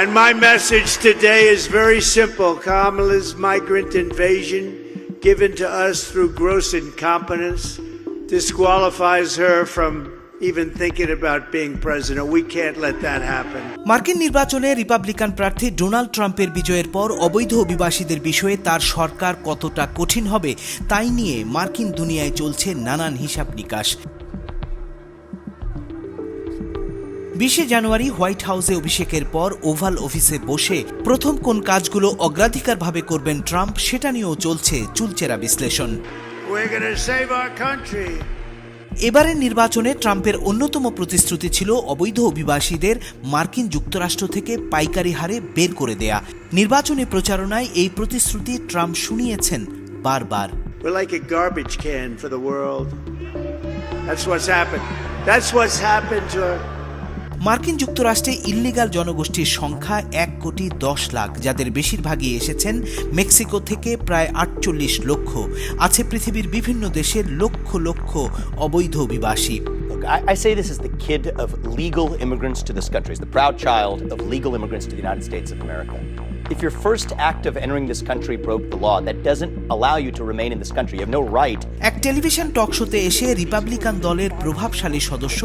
And my message today is very simple. Kamala's migrant invasion, given to us through gross incompetence, disqualifies her from even thinking about being president. We can't let that happen. মার্কিন নির্বাচনে Republican প্রার্থী Donald ট্রাম্পের বিজয়ের পর অবৈধ অভিবাসীদের বিষয়ে তার সরকার কতটা কঠিন হবে তাই নিয়ে মার্কিন দুনিয়ায় চলছে নানান হিসাব নিকাশ। 20 জানুয়ারি হোয়াইট হাউসে অভিষেকের পর ওভাল অফিসে বসে প্রথম কোন কাজগুলো অগ্রাধিকারভাবে করবেন ট্রাম্প সেটা নিয়েও চলছে চুলচেরা বিশ্লেষণ। We're going to save our country. এবারের নির্বাচনে ট্রাম্পের অন্যতম প্রতিশ্রুতি ছিল অবৈধ অভিবাসীদের মার্কিন যুক্তরাষ্ট্র থেকে পাইকারি হারে বের করে দেয়া। নির্বাচনী প্রচারণায় এই প্রতিশ্রুতি ট্রাম্প শুনিয়েছেন বারবার। We're like a garbage can for the world. That's what's happened. That's what's happened to our... মার্কিন যুক্তরাষ্ট্রে ইল্লিগাল জনগোষ্ঠীর সংখ্যা 1,10,00,000, যাদের বেশিরভাগই এসেছেন মেক্সিকো থেকে প্রায় 48 লক্ষ। আছে পৃথিবীর বিভিন্ন দেশের লক্ষ লক্ষ অবৈধ অভিবাসী। Look, I say this is the kid of legal immigrants to this country. It's the proud child of legal immigrants to the United States of America. If your first act of entering this country broke the law, that doesn't allow you to remain in this country. You have no right. এক television টক শোতে এসে Republican দলের প্রভাবশালী সদস্য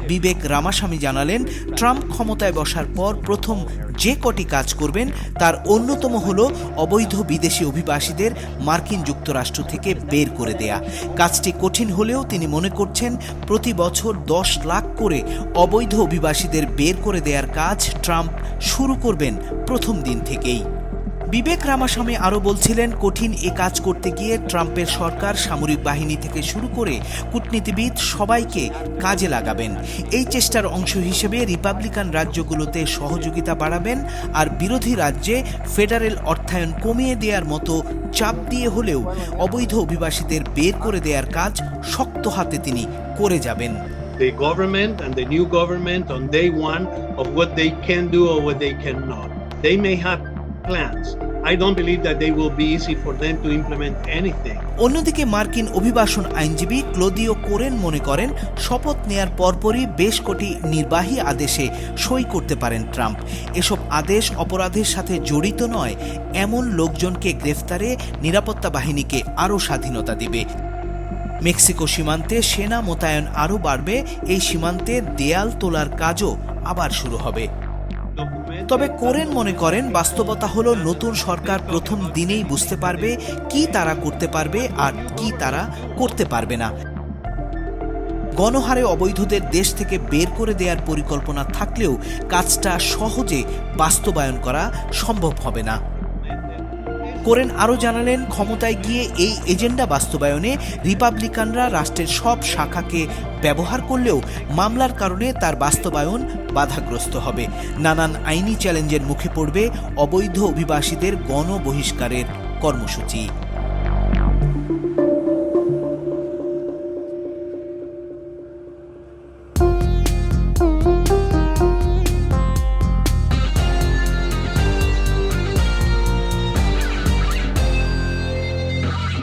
বিবেক রামাস্বামী জানালেন, Trump ক্ষমতায় বসার পর প্রথম যে কটি কাজ করবেন তার অন্যতম হল অবৈধ বিদেশি অভিবাসীদের মার্কিন যুক্তরাষ্ট্র থেকে বের করে দেয়া। কাজটি কঠিন হলেও তিনি মনে করছেন প্রতি বছর 10 লাখ করে অবৈধ অভিবাসীদের বের করে দেওয়ার কাজ ট্রাম্প শুরু করবেন প্রথম দিন থেকেই। বিবেক রামাস্বামী আরও বলছিলেন, কঠিন এ কাজ করতে গিয়ে ট্রাম্পের সরকার সামরিক বাহিনী থেকে শুরু করে কূটনীতিবিদ সবাইকে কাজে লাগাবেন। এই চেষ্টার অংশ হিসেবে রিপাবলিকান রাজ্যগুলোতে সহযোগিতা বাড়াবেন আর বিরোধী রাজ্যে ফেডারেল অর্থায়ন কমিয়ে দেওয়ার মতো চাপ দিয়ে হলেও অবৈধ অভিবাসীদের বের করে দেওয়ার কাজ শক্ত হাতে তিনি করে যাবেন। The government and the new government on day one of what they can do or what they cannot. They may have plans. I don't believe that they will be easy for them to implement anything. অন্যদিকে মার্কিন অভিবাসন আইনজীবী Claudio কোরেন মনে করেন, শপথ নেয়ার পরপরই বেশ কটি নির্বাহী আদেশে সই করতে পারেন ট্রাম্প। এসব আদেশ অপরাধের সাথে জড়িত নয় এমন লোকজনকে গ্রেফতারে নিরাপত্তা বাহিনীকে আরও স্বাধীনতা দিবে। মেক্সিকো সীমান্তে সেনা মোতায়েন আরও বাড়বে, এই সীমান্তে দেয়াল তোলার কাজও আবার শুরু হবে। তবে কোরেন মনে করেন, বাস্তবতা হলো নতুন সরকার প্রথম দিনেই বুঝতে পারবে কি তারা করতে পারবে আর কি তারা করতে পারবে না। গণহারে অবৈধদের দেশ থেকে বের করে দেওয়ার পরিকল্পনা থাকলেও কাজটা সহজে বাস্তবায়ন করা সম্ভব হবে না। কোরেন আরও জানালেন, ক্ষমতায় গিয়ে এই এজেন্ডা বাস্তবায়নে রিপাবলিকানরা রাষ্ট্রের সব শাখাকে ব্যবহার করলেও মামলার কারণে তার বাস্তবায়ন বাধাগ্রস্ত হবে। নানান আইনি চ্যালেঞ্জের মুখে পড়বে অবৈধ অভিবাসীদের গণবহিষ্কারের কর্মসূচি।